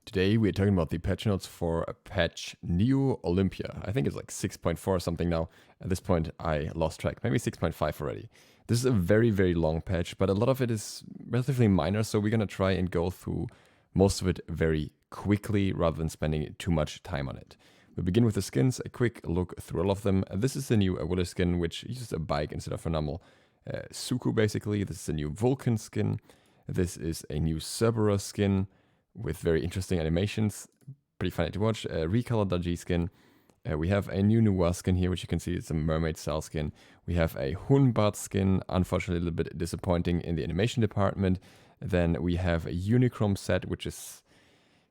Today we're talking about the patch notes for patch New Olympia. I think it's like 6.4 or something now. At this point I lost track, maybe 6.5 already. This is a very, very long patch, but a lot of it is relatively minor, so we're gonna try and go through most of it very quickly rather than spending too much time on it. We'll begin with the skins, a quick look through all of them. This is the new Willer skin, which uses a bike instead of a normal Suku basically. This is a new Vulcan skin. This is a new Cerberus skin with very interesting animations, pretty funny to watch. Recolored Daji skin. We have a new Noir skin here, which you can see it's a mermaid style skin. We have a Hunbart skin, unfortunately a little bit disappointing in the animation department. Then we have a Unichrome set, which is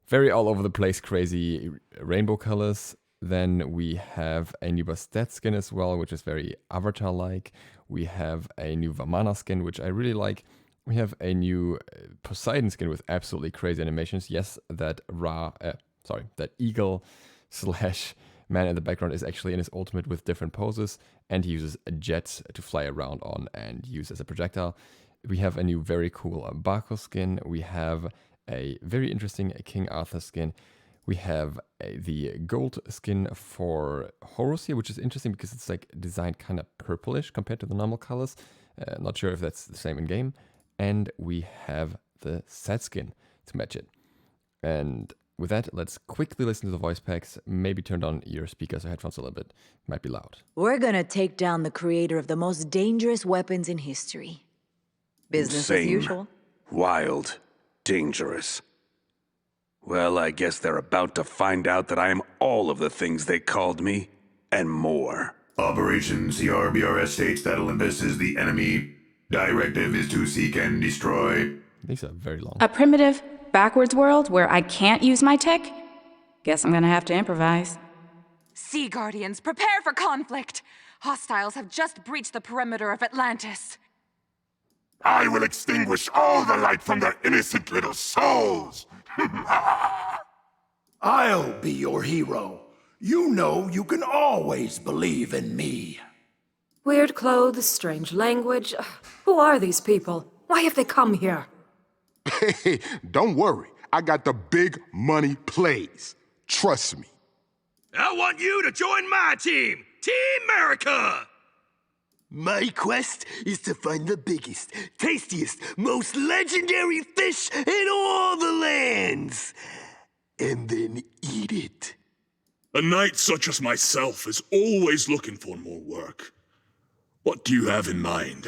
very all over the place, crazy rainbow colors. Then we have a new Bastet skin as well, which is very Avatar-like. We have a new Vamana skin, which I really like. We have a new Poseidon skin with absolutely crazy animations. Yes, that eagle / man in the background is actually in his ultimate with different poses, and he uses jets to fly around on and use as a projectile. We have a new very cool Baco skin. We have a very interesting King Arthur skin. We have the gold skin for Horus here, which is interesting because it's like designed kind of purplish compared to the normal colors. Not sure if that's the same in game. And we have the set skin to match it. And with that, let's quickly listen to the voice packs. Maybe turn on your speakers or headphones a little bit. Might be loud. We're gonna take down the creator of the most dangerous weapons in history. Business as usual. Wild. Dangerous. Well, I guess they're about to find out that I am all of the things they called me, and more. Operation CRBRS states that Olympus is the enemy. Directive is to seek and destroy. These are very long. A primitive, backwards world where I can't use my tech? Guess I'm gonna have to improvise. Sea Guardians, prepare for conflict! Hostiles have just breached the perimeter of Atlantis. I will extinguish all the light from their innocent little souls! I'll be your hero. You know you can always believe in me. Weird clothes, strange language. Who are these people? Why have they come here? Hey, don't worry. I got the big money plays. Trust me. I want you to join my team, Team America! My quest is to find the biggest, tastiest, most legendary fish in all the lands. And then eat it. A knight such as myself is always looking for more work. What do you have in mind?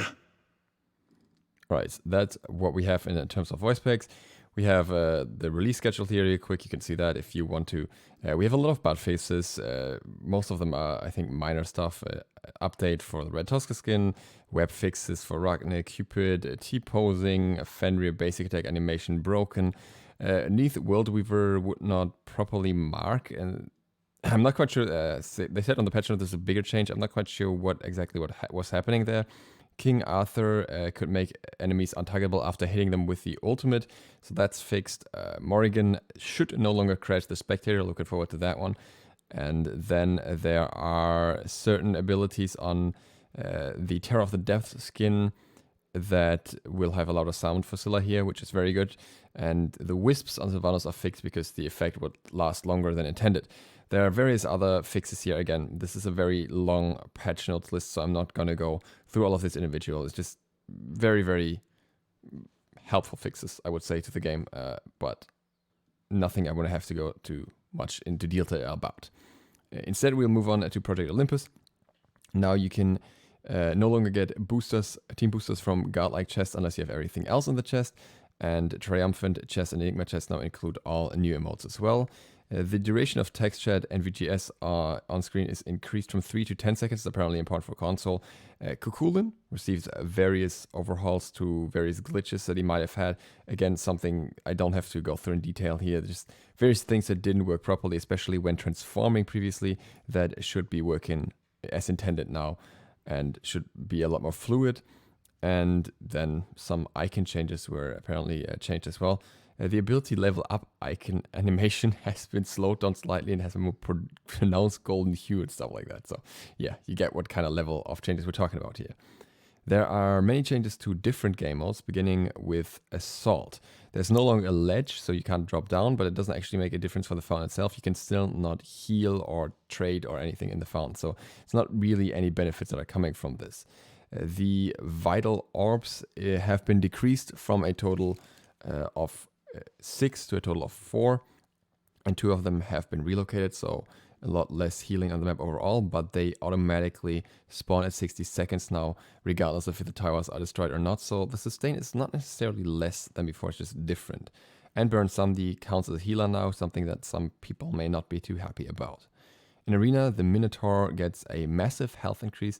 Right, that's what we have in terms of voice packs. We have the release schedule here real quick. You can see that if you want to. We have a lot of bad faces. Most of them are, I think, minor stuff. Update for the Red Tusker skin, web fixes for Ragnar, Cupid, T-posing, Fenrir basic attack animation broken. Neath World Weaver would not properly mark, and I'm not quite sure. They said on the patch note there's a bigger change. I'm not quite sure what was happening there. King Arthur could make enemies untargetable after hitting them with the ultimate, so that's fixed. Morrigan should no longer crash the spectator. Looking forward to that one. And then there are certain abilities on the Terror of the Depths skin that will have a louder sound for Scylla here, which is very good. And the wisps on Sylvanas are fixed because the effect would last longer than intended. There are various other fixes here. Again, this is a very long patch notes list, so I'm not going to go through all of this individual. It's just very, very helpful fixes, I would say, to the game, but nothing I'm going to have to go too much into detail about. Instead, we'll move on to Project Olympus. Now you can no longer get team boosters from godlike chests unless you have everything else in the chest, and Triumphant chest and Enigma chest now include all new emotes as well. The duration of text chat and VGS on screen is increased from 3 to 10 seconds, apparently important for console. Kukulkan receives various overhauls to various glitches that he might have had. Again, something I don't have to go through in detail here. Just various things that didn't work properly, especially when transforming previously, that should be working as intended now and should be a lot more fluid. And then some icon changes were apparently changed as well. The ability level up icon animation has been slowed down slightly and has a more pronounced golden hue and stuff like that. So yeah, you get what kind of level of changes we're talking about here. There are many changes to different game modes, beginning with Assault. There's no longer a ledge, so you can't drop down, but it doesn't actually make a difference for the fountain itself. You can still not heal or trade or anything in the fountain, so it's not really any benefits that are coming from this. The vital orbs have been decreased from a total of 6 to a total of 4, and 2 of them have been relocated, so a lot less healing on the map overall, but they automatically spawn at 60 seconds now, regardless of if the towers are destroyed or not, so the sustain is not necessarily less than before, it's just different. And Burn Somebody counts as a healer now, something that some people may not be too happy about. In Arena, the Minotaur gets a massive health increase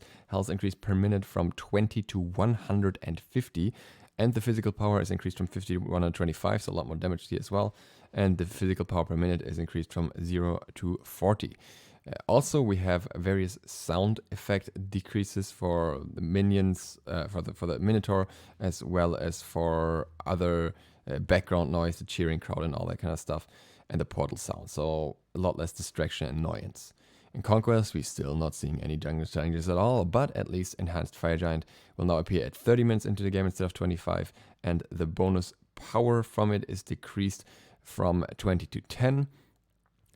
per minute from 20 to 150, and the physical power is increased from 50 to 125, so a lot more damage here as well. And the physical power per minute is increased from 0 to 40. Also, we have various sound effect decreases for the minions, for the Minotaur, as well as for other background noise, the cheering crowd and all that kind of stuff, and the portal sound. So a lot less distraction and annoyance. In Conquest, we're still not seeing any jungle changes at all, but at least Enhanced Fire Giant will now appear at 30 minutes into the game instead of 25, and the bonus power from it is decreased from 20 to 10.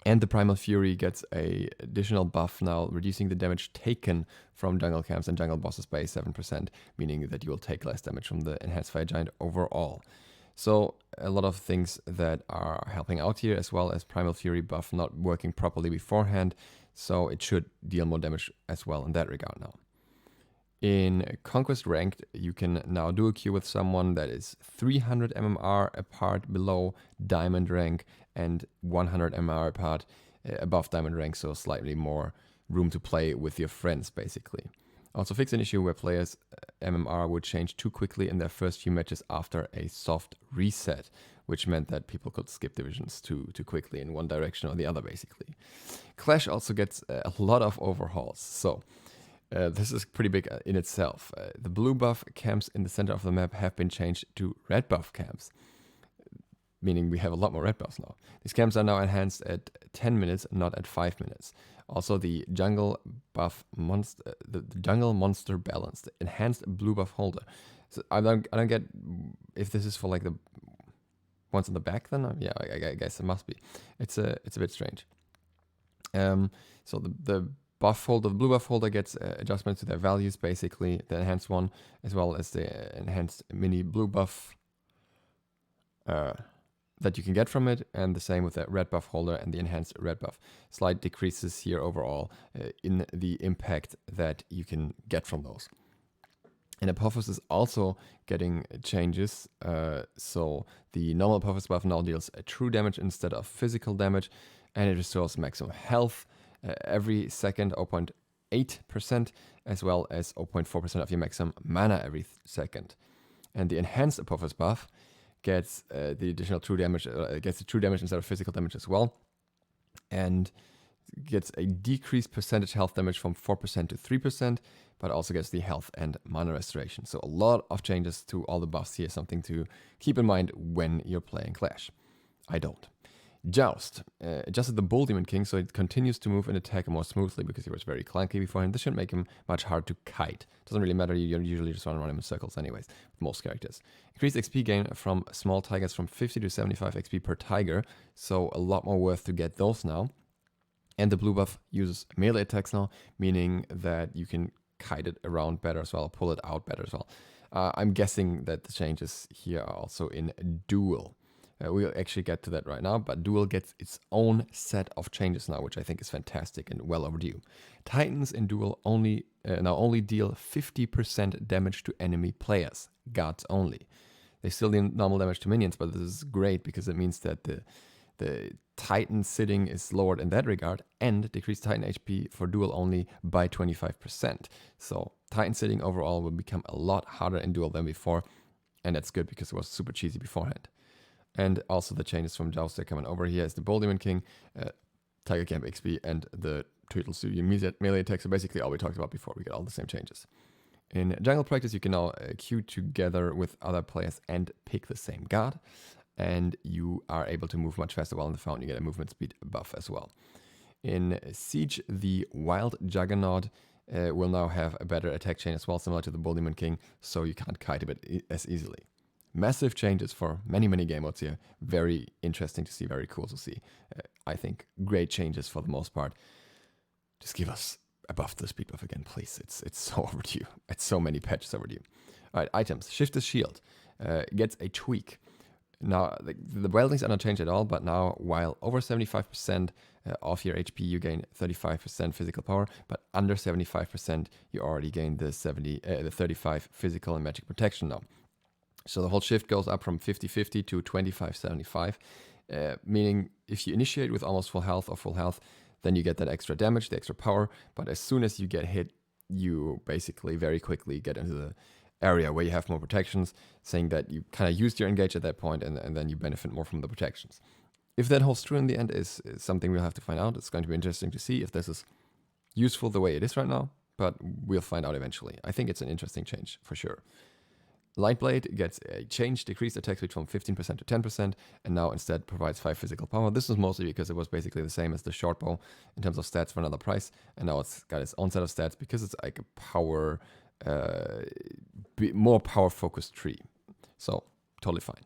And the Primal Fury gets a additional buff now, reducing the damage taken from jungle camps and jungle bosses by 7%, meaning that you will take less damage from the Enhanced Fire Giant overall. So a lot of things that are helping out here, as well as Primal Fury buff not working properly beforehand, so it should deal more damage as well in that regard now. In Conquest Ranked, you can now do a queue with someone that is 300 MMR apart below Diamond rank and 100 MMR apart above Diamond rank, so slightly more room to play with your friends basically. Also fix an issue where players' MMR would change too quickly in their first few matches after a soft reset, which meant that people could skip divisions too quickly in one direction or the other basically. Clash also gets a lot of overhauls, so this is pretty big in itself. The blue buff camps in the center of the map have been changed to red buff camps, meaning we have a lot more red buffs now. These camps are now enhanced at 10 minutes, not at 5 minutes. Also, the jungle buff monster, the jungle monster balance, the enhanced blue buff holder. So I don't get if this is for like the ones in the back. Then yeah, I guess it must be. It's a bit strange. So the buff holder, the blue buff holder gets adjustments to their values, basically the enhanced one, as well as the enhanced mini blue buff that you can get from it, and the same with the red buff holder and the enhanced red buff. Slight decreases here overall in the impact that you can get from those. And Apophis is also getting changes, so the normal Apophis buff now deals true damage instead of physical damage, and it restores maximum health every second, 0.8%, as well as 0.4% of your maximum mana every second. And the enhanced Apophis buff gets the additional true damage, gets the true damage instead of physical damage as well, and gets a decreased percentage health damage from 4% to 3%, but also gets the health and mana restoration. So a lot of changes to all the buffs here, something to keep in mind when you're playing Clash. I don't. Joust adjusted the Bull Demon King so it continues to move and attack more smoothly because he was very clunky beforehand. This should make him much harder to kite. Doesn't really matter, you usually just run around him in circles anyways, with most characters. Increased XP gain from small tigers from 50 to 75 XP per tiger, so a lot more worth to get those now. And the blue buff uses melee attacks now, meaning that you can kite it around better as well, pull it out better as well. I'm guessing that the changes here are also in Duel. We'll actually get to that right now, but Duel gets its own set of changes now, which I think is fantastic and well overdue. Titans in Duel now only deal 50% damage to enemy players, gods only. They still deal normal damage to minions, but this is great because it means that the Titan sitting is lowered in that regard, and decreased Titan HP for Duel only by 25%. So Titan sitting overall will become a lot harder in Duel than before, and that's good because it was super cheesy beforehand. And also the changes from Joust are coming over here is the Bull Demon King, Tiger Camp XP, and the Turtle Studio melee attack. So basically all we talked about before, we get all the same changes. In Jungle Practice, you can now queue together with other players and pick the same god. And you are able to move much faster while in the fountain. You get a movement speed buff as well. In Siege, the Wild Juggernaut will now have a better attack chain as well, similar to the Bull Demon King, so you can't kite a bit as easily. Massive changes for many, many game modes here. Very interesting to see, very cool to see. I think great changes for the most part. Just give us a buff to the speed buff again, please. It's so overdue. It's so many patches overdue. All right, items. Shift the Shield gets a tweak. Now, the weldings are not changed at all, but now while over 75% of your HP, you gain 35% physical power, but under 75%, you already gain the 35 physical and magic protection now. So the whole shift goes up from 50-50 to 25-75, meaning if you initiate with almost full health or full health, then you get that extra damage, the extra power, but as soon as you get hit, you basically very quickly get into the area where you have more protections, saying that you kind of used your engage at that point and then you benefit more from the protections. If that holds true in the end is something we'll have to find out. It's going to be interesting to see if this is useful the way it is right now, but we'll find out eventually. I think it's an interesting change for sure. Lightblade gets a change, decreased attack speed from 15% to 10%, and now instead provides 5 physical power. This is mostly because it was basically the same as the short bow in terms of stats for another price, and now it's got its own set of stats because it's like a power, more power-focused tree. So, totally fine.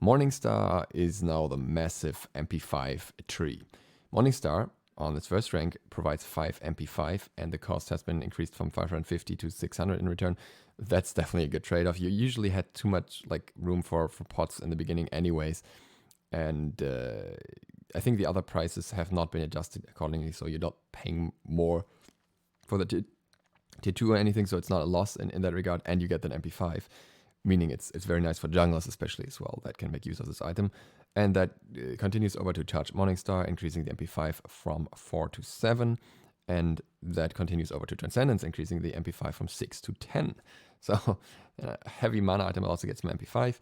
Morningstar is now the massive MP5 tree. Morningstar, on its first rank, provides 5 MP5, and the cost has been increased from 550 to 600 in return. That's definitely a good trade-off. You usually had too much room for pots in the beginning anyways, and I think the other prices have not been adjusted accordingly, so you're not paying more for the tier 2 or anything, so it's not a loss in that regard, and you get that MP5, meaning it's very nice for junglers especially as well that can make use of this item. And that continues over to Charge Morningstar, increasing the MP5 from 4 to 7. And that continues over to Transcendence, increasing the MP5 from 6 to 10. So, heavy mana item also gets some MP5.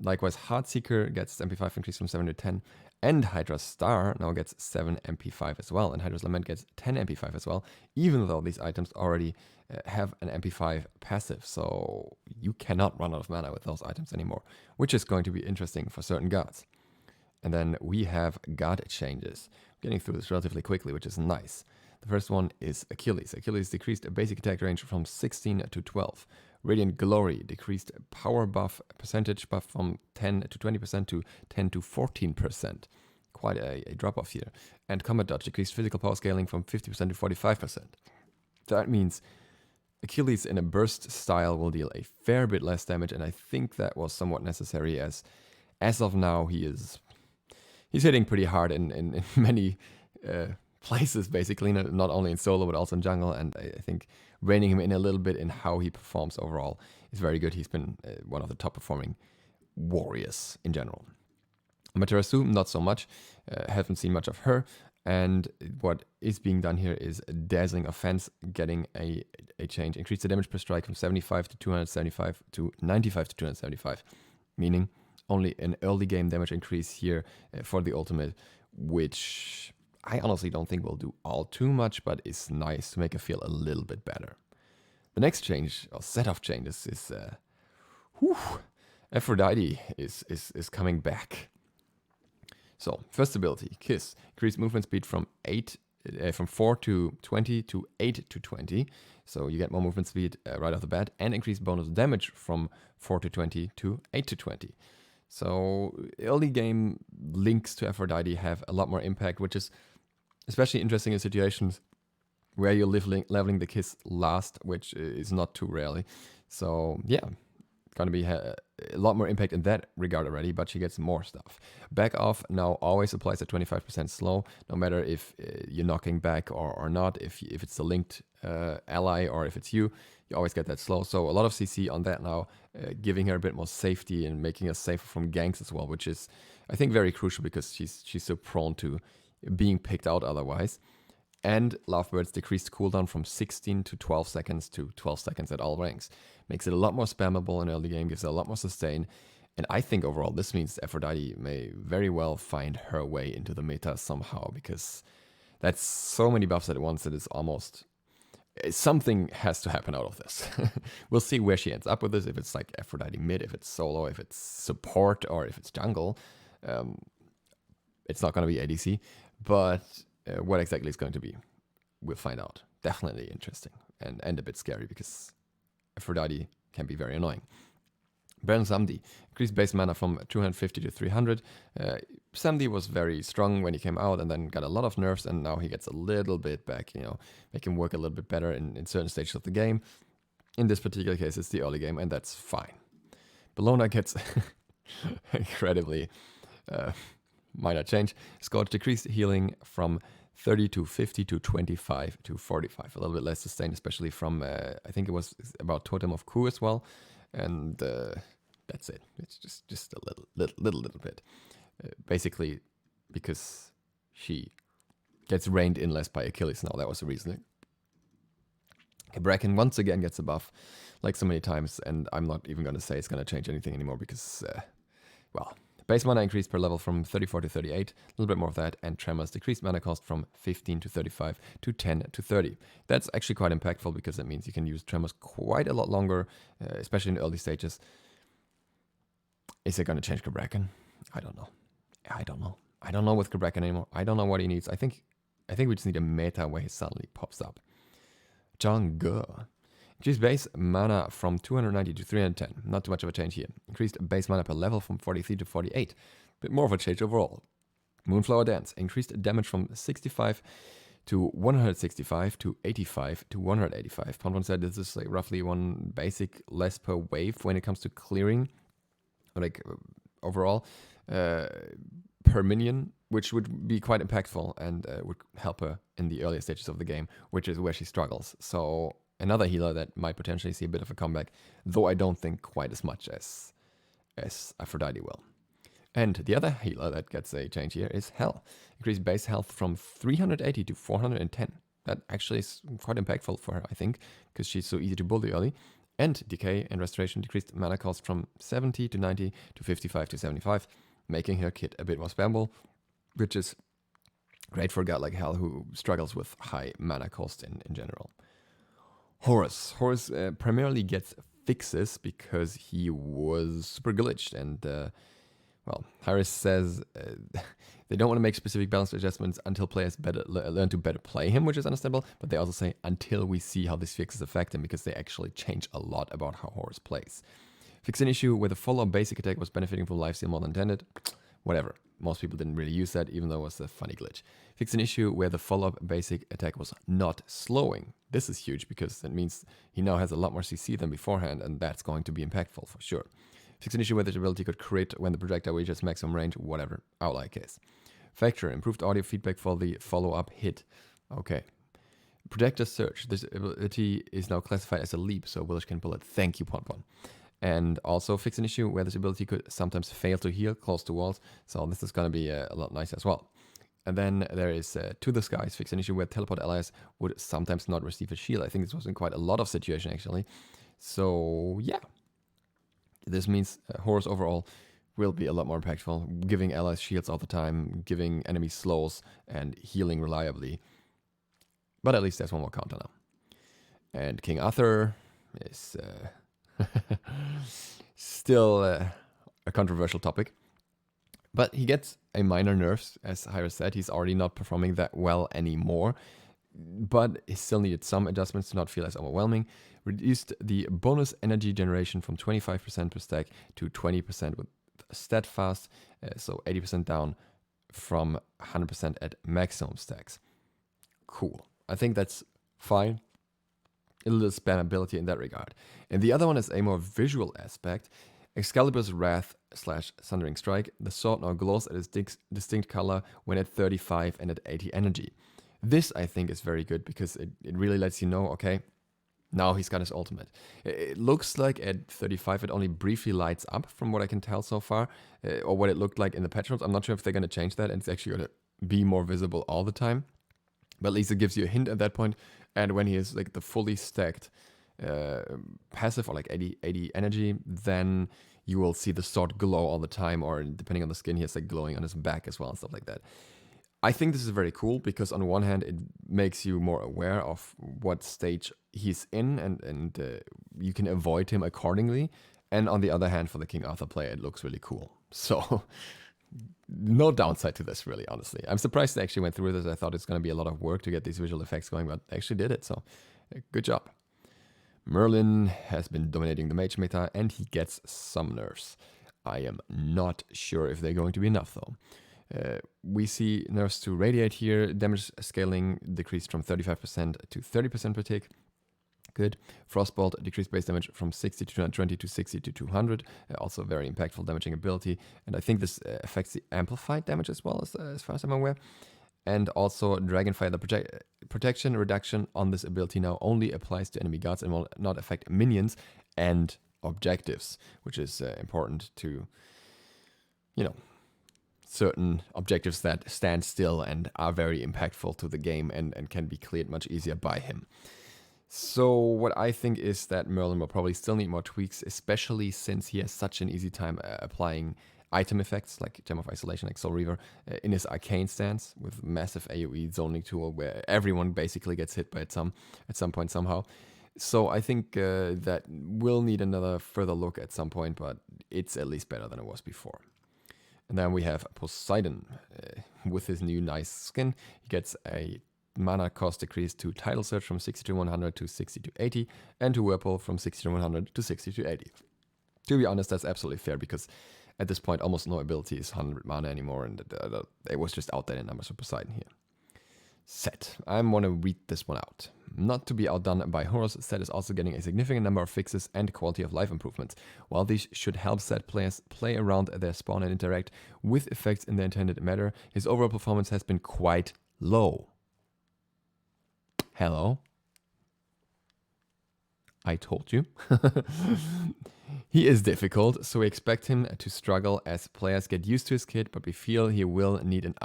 Likewise, Heartseeker gets MP5 increased from 7 to 10. And Hydra's Star now gets 7 MP5 as well. And Hydra's Lament gets 10 MP5 as well, even though these items already have an MP5 passive. So, you cannot run out of mana with those items anymore, which is going to be interesting for certain gods. And then we have god changes. I'm getting through this relatively quickly, which is nice. The first one is Achilles. Achilles decreased a basic attack range from 16 to 12. Radiant Glory decreased power buff percentage buff from 10 to 20% to 10 to 14%. Quite a drop off here. And Combat Dodge decreased physical power scaling from 50% to 45%. That means Achilles in a burst style will deal a fair bit less damage, and I think that was somewhat necessary as of now he's hitting pretty hard in many places, basically, not only in solo but also in jungle, and I think reining him in a little bit in how he performs overall is very good. He's been one of the top performing warriors in general. Amaterasu, not so much. Haven't seen much of her, and what is being done here is Dazzling Offense getting a change. Increase the damage per strike from 75 to 275 to 95 to 275, meaning only an early game damage increase here for the ultimate, which I honestly don't think will do all too much, but it's nice to make it feel a little bit better. The next change, or set of changes, is Aphrodite is coming back. So, first ability, Kiss. Increase movement speed from 4 to 20 to 8 to 20. So you get more movement speed right off the bat, and increase bonus damage from 4 to 20 to 8 to 20. So early game links to Aphrodite have a lot more impact, which is especially interesting in situations where you're leveling the Kiss last, which is not too rarely. So yeah, gonna be a lot more impact in that regard already, but she gets more stuff. Back off now always applies at 25% slow, no matter if you're knocking back or not, if it's a linked ally or if it's you always get that slow. So a lot of CC on that now, giving her a bit more safety and making her safer from ganks as well, which is, I think, very crucial because she's so prone to being picked out otherwise. And Lovebird's decreased cooldown from 16 to 12 seconds to 12 seconds at all ranks. Makes it a lot more spammable in early game, gives it a lot more sustain. And I think overall this means Aphrodite may very well find her way into the meta somehow, because that's so many buffs at once that it's almost... something has to happen out of this. We'll see where she ends up with this, if it's like Aphrodite mid, if it's solo, if it's support, or if it's jungle. It's not going to be ADC, but what exactly it's going to be, we'll find out. Definitely interesting. and a bit scary because Aphrodite can be very annoying. Baron Samedi, increased base mana from 250 to 300. Samedi was very strong when he came out and then got a lot of nerfs, and now he gets a little bit back, make him work a little bit better in certain stages of the game. In this particular case, it's the early game, and that's fine. Bellona gets incredibly minor change. Scorch decreased healing from 30 to 50 to 25 to 45. A little bit less sustained, especially from, I think it was about Totem of Ku as well. And that's it. It's just a little bit. Basically, because she gets reined in less by Achilles now. That was the reasoning. Cabrakan once again gets a buff, like so many times, and I'm not even going to say it's going to change anything anymore because, base mana increased per level from 34 to 38, a little bit more of that, and Tremors decreased mana cost from 15 to 35 to 10 to 30. That's actually quite impactful because that means you can use Tremors quite a lot longer, especially in the early stages. Is it going to change Cabrakan? I don't know. I don't know with Cabrakan anymore. I don't know what he needs. I think we just need a meta where he suddenly pops up. Chang'e. Increased base mana from 290 to 310. Not too much of a change here. Increased base mana per level from 43 to 48. Bit more of a change overall. Moonflower Dance. Increased damage from 65 to 165 to 85 to 185. Ponton said this is like roughly one basic less per wave when it comes to clearing. Like overall. Per minion, which would be quite impactful and would help her in the earlier stages of the game, which is where she struggles. So another healer that might potentially see a bit of a comeback, though I don't think quite as much as Aphrodite will. And the other healer that gets a change here is Hell. Increased base health from 380 to 410. That actually is quite impactful for her, I think, because she's so easy to bully early. And Decay and Restoration decreased mana cost from 70 to 90 to 55 to 75. Making her kit a bit more spammable, which is great for a guy like Hell who struggles with high mana cost in general. Horus primarily gets fixes because he was super glitched, and Harris says they don't want to make specific balance adjustments until players learn to better play him, which is understandable, but they also say until we see how these fixes affect him, because they actually change a lot about how Horus plays. Fix an issue where the follow-up basic attack was benefiting from lifesteal more than intended. Whatever. Most people didn't really use that, even though it was a funny glitch. Fix an issue where the follow-up basic attack was not slowing. This is huge because that means he now has a lot more CC than beforehand, and that's going to be impactful for sure. Fix an issue where this ability could crit when the projectile reaches maximum range, whatever. Outlier case. Factor. Improved audio feedback for the follow-up hit. Okay. Projector Search. This ability is now classified as a leap, so Village can pull it. Thank you, Ponpon. And also fix an issue where this ability could sometimes fail to heal close to walls. So this is going to be a lot nicer as well. And then there is To the Skies. Fix an issue where teleport allies would sometimes not receive a shield. I think this was in quite a lot of situations actually. So yeah. This means Horus overall will be a lot more impactful. Giving allies shields all the time. Giving enemies slows. And healing reliably. But at least there's one more counter now. And King Arthur is... still a controversial topic, but he gets a minor nerfs, as Hyra said. He's already not performing that well anymore, but he still needed some adjustments to not feel as overwhelming. Reduced the bonus energy generation from 25% per stack to 20% with steadfast, so 80% down from 100% at maximum stacks. Cool. I think that's fine. A little spammability in that regard. And the other one is a more visual aspect. Excalibur's Wrath / Sundering Strike. The sword now glows at its distinct color when at 35 and at 80 energy. This, I think, is very good because it really lets you know, okay, now he's got his ultimate. It looks like at 35 it only briefly lights up from what I can tell so far, or what it looked like in the patch notes. I'm not sure if they're going to change that and it's actually going to be more visible all the time. But at least it gives you a hint at that point. And when he is like the fully stacked passive or like 80 energy, then you will see the sword glow all the time, or depending on the skin, he has like glowing on his back as well and stuff like that. I think this is very cool because on one hand, it makes you more aware of what stage he's in and you can avoid him accordingly. And on the other hand, for the King Arthur player, it looks really cool. So no downside to this, really, honestly. I'm surprised they actually went through this. I thought it's going to be a lot of work to get these visual effects going, but they actually did it. So Good job. Merlin has been dominating the mage meta, and he gets some nerfs. I am not sure if they're going to be enough, though. We see nerfs to Radiate here, damage scaling decreased from 35% to 30% per tick. Good. Frostbolt decreased base damage from 60 to 220 to 60 to 200. Also very impactful damaging ability. And I think this affects the amplified damage as well, as far as I'm aware. And also Dragonfire, the protection reduction on this ability now only applies to enemy gods and will not affect minions and objectives, which is important to, you know, certain objectives that stand still and are very impactful to the game and can be cleared much easier by him. So what I think is that Merlin will probably still need more tweaks, especially since he has such an easy time applying item effects like Gem of Isolation, like Soul Reaver, in his Arcane stance with massive AoE zoning tool where everyone basically gets hit by it at some point somehow. So I think that will need another further look at some point, but it's at least better than it was before. And then we have Poseidon with his new nice skin. He gets a mana cost decrease to Tidal Surge from 60 to 100 to 60 to 80, and to Whirlpool from 60 to 100 to 60 to 80. To be honest, that's absolutely fair, because at this point almost no ability is 100 mana anymore, and it was just outdated numbers for Poseidon here. Set. I want to read this one out. Not to be outdone by Horus, Set is also getting a significant number of fixes and quality of life improvements. While these should help Set players play around their spawn and interact with effects in the intended manner, his overall performance has been quite low. Hello? I told you. He is difficult, so we expect him to struggle as players get used to his kit, but we feel he will need an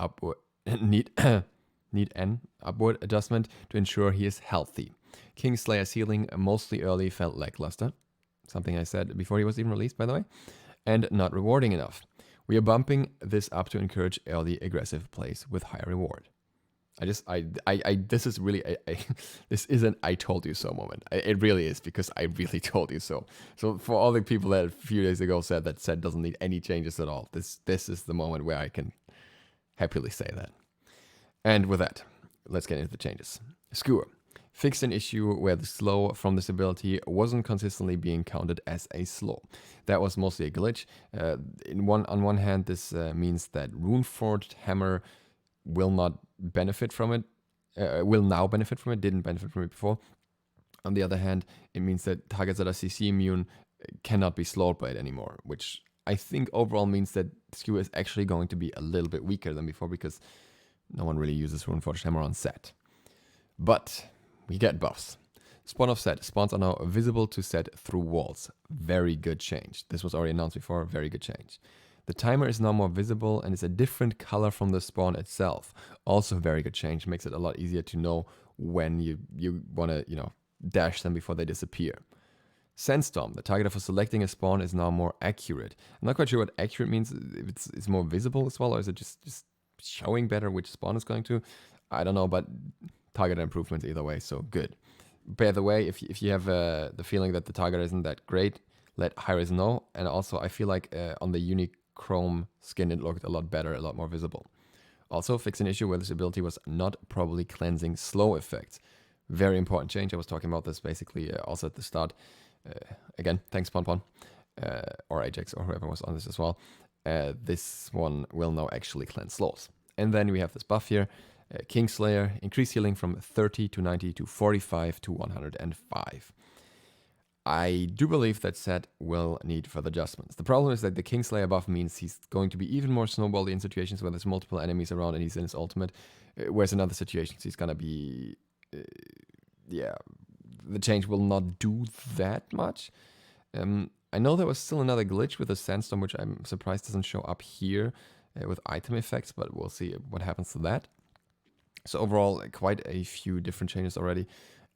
upward adjustment to ensure he is healthy. Kingslayer's healing, mostly early, felt lackluster. Something I said before he was even released, by the way. And not rewarding enough. We are bumping this up to encourage early aggressive plays with higher reward. This is really this is an I told you so moment. It really is, because I really told you so. So for all the people that a few days ago said that Set doesn't need any changes at all, this is the moment where I can happily say that. And with that, let's get into the changes. Skewer fixed an issue where the slow from this ability wasn't consistently being counted as a slow. That was mostly a glitch. On one hand, this means that Runeforged Hammer will not benefit from it, will now benefit from it, didn't benefit from it before. On the other hand, it means that targets that are CC immune cannot be slowed by it anymore, which I think overall means that Skewer is actually going to be a little bit weaker than before, because no one really uses Runeforged Hammer on Set. But we get buffs. Spawn of Set. Spawns are now visible to Set through walls. Very good change. This was already announced before. Very good change. The timer is now more visible and is a different color from the spawn itself. Also very good change. Makes it a lot easier to know when you want to, dash them before they disappear. Sandstorm. The target for selecting a spawn is now more accurate. I'm not quite sure what accurate means. If it's more visible as well, or is it just showing better which spawn is going to? I don't know, but target improvements either way, so good. By the way, if you have the feeling that the target isn't that great, let Hi-Rez know. And also, I feel like on the unique Chrome skin, it looked a lot better, a lot more visible. Also, fix an issue where this ability was not properly cleansing slow effects. Very important change. I was talking about this basically also at the start. Again, thanks Ponpon, or Ajax, or whoever was on this as well. This one will now actually cleanse slows. And then we have this buff here. Kingslayer, increase healing from 30 to 90 to 45 to 105. I do believe that Set will need further adjustments. The problem is that the Kingslayer buff means he's going to be even more snowbally in situations where there's multiple enemies around and he's in his ultimate, whereas in other situations he's going to be... the change will not do that much. I know there was still another glitch with the Sandstorm, which I'm surprised doesn't show up here with item effects, but we'll see what happens to that. So overall, quite a few different changes already,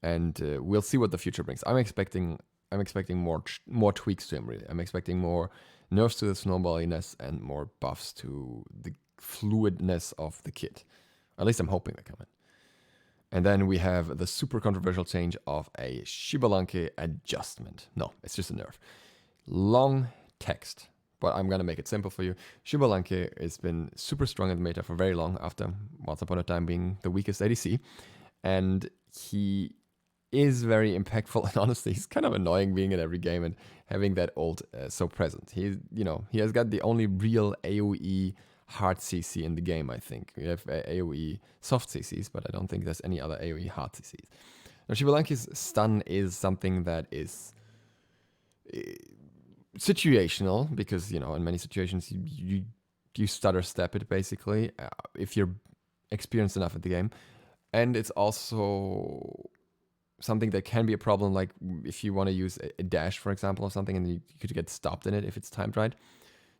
and we'll see what the future brings. I'm expecting more tweaks to him, really. I'm expecting more nerfs to the snowballiness and more buffs to the fluidness of the kit. At least I'm hoping they come in. And then we have the super controversial change of a Xbalanque adjustment. No, it's just a nerf. Long text, but I'm going to make it simple for you. Xbalanque has been super strong in the meta for very long, after once upon a time being the weakest ADC. And he is very impactful, and honestly, he's kind of annoying being in every game and having that ult so present. He has got the only real AoE hard CC in the game, I think. We have AoE soft CCs, but I don't think there's any other AoE hard CCs. Now, Xbalanque's stun is something that is situational, because, in many situations you stutter step it, basically, if you're experienced enough at the game. And it's also something that can be a problem, like if you want to use a dash, for example, or something, and you could get stopped in it if it's timed right.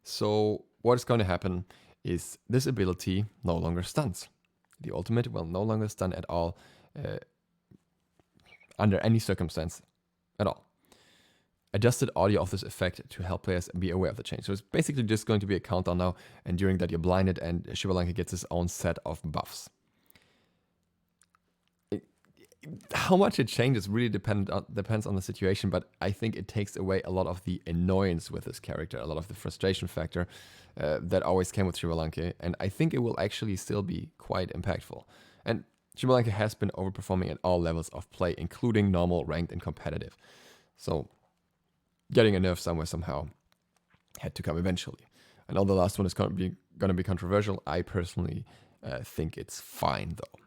So what is going to happen is this ability no longer stuns. The ultimate will no longer stun at all, under any circumstance at all. Adjusted audio of this effect to help players be aware of the change. So it's basically just going to be a countdown now, and during that you're blinded, and Xbalanque gets his own set of buffs. How much it changes really depends on the situation, but I think it takes away a lot of the annoyance with this character, a lot of the frustration factor that always came with Xbalanque, and I think it will actually still be quite impactful. And Xbalanque has been overperforming at all levels of play, including normal, ranked, and competitive. So getting a nerf somewhere somehow had to come eventually. I know the last one is going to be controversial. I personally think it's fine, though.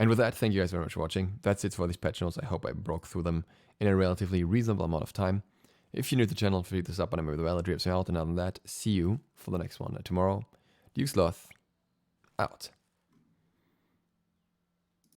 And with that, thank you guys very much for watching. That's it for these patch notes. I hope I broke through them in a relatively reasonable amount of time. If you're new to the channel, feel free to sub, and I'm with the well, dreams out. And other than that, see you for the next one tomorrow. DukeSloth, out.